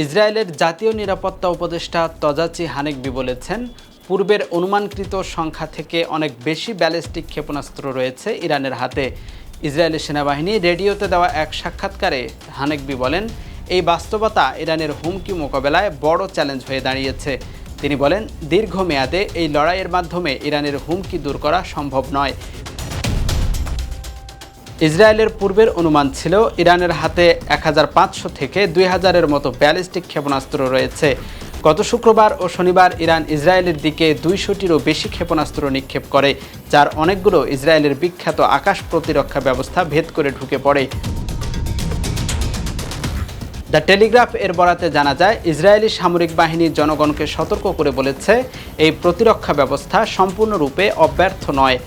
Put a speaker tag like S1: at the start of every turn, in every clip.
S1: ইসরায়েলের জাতীয় নিরাপত্তা উপদেষ্টা তজাচি হানেকবি বলেছেন, পূর্বের অনুমানকৃত সংখ্যা থেকে অনেক বেশি ব্যালিস্টিক ক্ষেপণাস্ত্র রয়েছে ইরানের হাতে। ইসরায়েলের সেনাবাহিনী রেডিওতে দেওয়া এক সাক্ষাৎকারে হানেকবি বলেন, এই বাস্তবতা ইরানের হুমকি মোকাবেলায় বড় চ্যালেঞ্জ হয়ে দাঁড়িয়েছে। তিনি বলেন, দীর্ঘমেয়াদে এই লড়াইয়ের মাধ্যমে ইরানের হুমকি দূর করা সম্ভব নয়। ইসরায়েলের পূর্বের অনুমান ছিল ইরানের হাতে 1500 থেকে 2000-এর মতো ব্যালিস্টিক ক্ষেপণাস্ত্র রয়েছে। গত শুক্রবার ও শনিবার ইরান ইসরায়েলের দিকে 200টিরও বেশি ক্ষেপণাস্ত্র নিক্ষেপ করে, যার অনেকগুলো ইসরায়েলের বিখ্যাত আকাশ প্রতিরক্ষা ব্যবস্থা ভেদ করে ঢুকে পড়ে। দ্য টেলিগ্রাফ এর বরাতে জানা যায়, ইসরায়েলি সামরিক বাহিনী জনগণকে সতর্ক করে বলেছে, এই প্রতিরক্ষা ব্যবস্থা সম্পূর্ণরূপে অব্যর্থ নয়।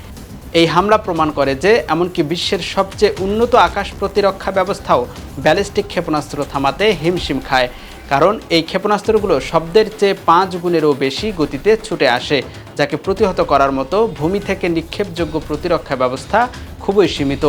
S1: এই হামলা প্রমাণ করে যে এমনকি বিশ্বের সবচেয়ে উন্নত আকাশ প্রতিরক্ষা ব্যবস্থাও ব্যালিস্টিক ক্ষেপণাস্ত্র থামাতে হিমশিম খায়, কারণ এই ক্ষেপণাস্ত্রগুলো শব্দের চেয়ে 5 গুণেরও বেশি গতিতে ছুটে আসে, যাকে প্রতিহত করার মতো ভূমি থেকে নিক্ষেপযোগ্য প্রতিরক্ষা ব্যবস্থা খুবই সীমিত।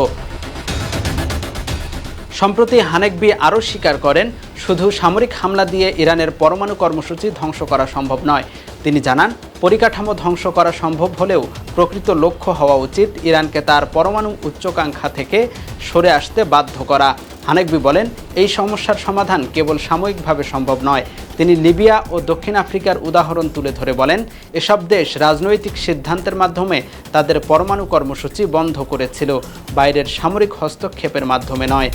S1: সম্প্রতি হানেকবি আরও স্বীকার করেন, শুধু সামরিক হামলা দিয়ে ইরানের পরমাণু কর্মসূচি ধ্বংস করা সম্ভব নয়। তিনি জানান, পরিকাঠামো ধ্বংস করা সম্ভব হলেও প্রকৃত লক্ষ্য হওয়া উচিত ইরানকে তার পরমাণু উচ্চাকাঙ্ক্ষা থেকে সরে আসতে বাধ্য করা। হানেকবি বলেন, এই সমস্যার সমাধান কেবল সাময়িকভাবে সম্ভব নয়। তিনি লিবিয়া ও দক্ষিণ আফ্রিকার উদাহরণ তুলে ধরে বলেন, এসব দেশ রাজনৈতিক সিদ্ধান্তের মাধ্যমে তাদের পরমাণু কর্মসূচি বন্ধ করেছিল, বাইরের সামরিক হস্তক্ষেপের মাধ্যমে নয়।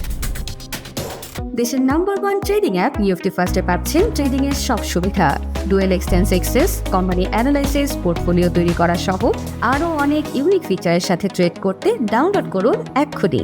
S2: দেশের নাম্বার 1 ট্রেডিং অ্যাপ নিফটি ফার্স্টে পাচ্ছেন ট্রেডিং এর সব সুবিধা, dual exchange access, company analysis, portfolio তৈরি করা সহ আরও অনেক ইউনিক ফিচারের সাথে ট্রেড করতে ডাউনলোড করুন এক্ষুনি।